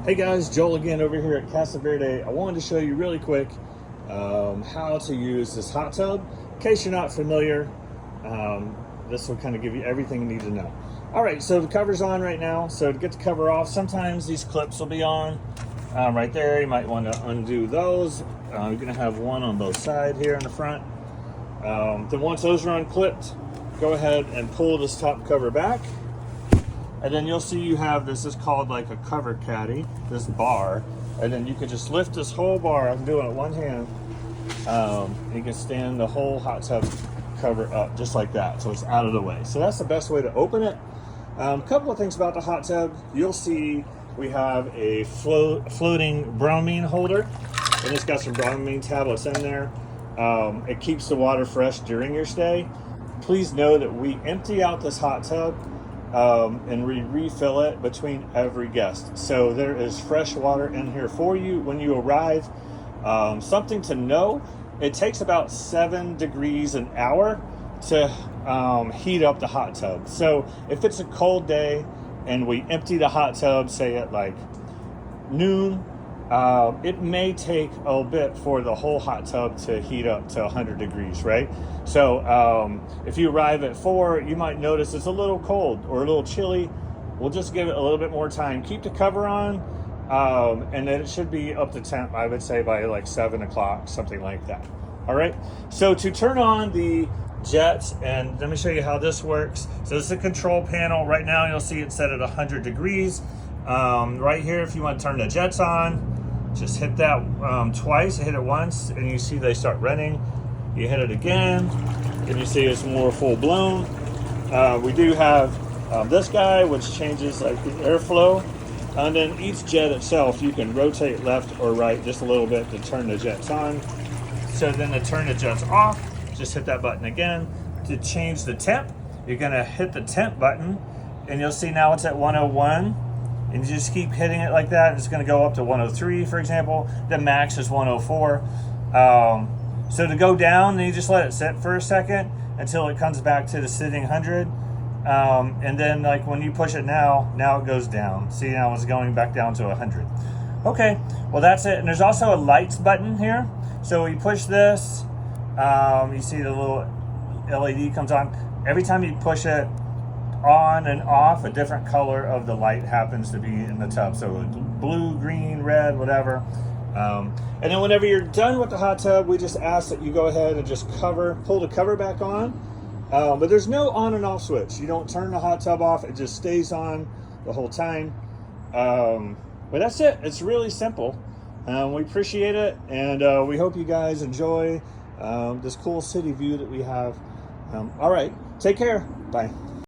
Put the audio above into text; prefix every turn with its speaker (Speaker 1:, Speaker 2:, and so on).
Speaker 1: Hey guys, Joel again over here at Casa Verde. I wanted to show you really quick how to use this hot tub. In case you're not familiar, this will kind of give you everything you need to know. All right, so the cover's on right now. So to get the cover off, sometimes these clips will be on right there. You might want to undo those. You're gonna have one on both sides here in the front. Then once those are unclipped, go ahead and pull this top cover back. And then you'll see you have this is called like a cover caddy, this bar. And then you can just lift this whole bar. I'm doing it one hand. You can stand the whole hot tub cover up just like that. So it's out of the way. So that's the best way to open it. A couple of things about the hot tub. You'll see we have a floating bromine holder. And it's got some bromine tablets in there. It keeps the water fresh during your stay. Please know that we empty out this hot tub and we refill it between every guest. So there is fresh water in here for you when you arrive. Something to know, it takes about 7 degrees an hour to heat up the hot tub. So if it's a cold day and we empty the hot tub, say at like noon, it may take a bit for the whole hot tub to heat up to 100 degrees, right? So if you arrive at 4, you might notice it's a little cold or a little chilly. We'll just give it a little bit more time. Keep the cover on, and then it should be up to temp, I would say, by like 7 o'clock, something like that. All right, so to turn on the jets, and let me show you how this works. So this is a control panel. Right now you'll see it set at 100 degrees. Right here, if you want to turn the jets on, just hit that twice. Hit it once and you see they start running. You hit it again and you see it's more full blown. We do have this guy which changes like the airflow, and then each jet itself you can rotate left or right just a little bit to turn the jets on. So then to turn the jets off, just hit that button again. To change the temp, you're gonna hit the temp button and you'll see now it's at 101. And you just keep hitting it like that. It's going to go up to 103, for example. The max is 104. So to go down, then you just let it sit for a second until it comes back to the sitting 100. And then like when you push it now it goes down. See, now it's going back down to 100. Okay, well that's it. And there's also a lights button here. So you push this, you see the little LED comes on. Every time you push it on and off, a different color of the light happens to be in the tub. So blue, green, red, whatever. And then whenever you're done with the hot tub, we just ask that you go ahead and just pull the cover back on. But there's no on and off switch. You don't turn the hot tub off. It just stays on the whole time. But that's it. It's really simple. We appreciate it. And we hope you guys enjoy this cool city view that we have. All right. Take care. Bye.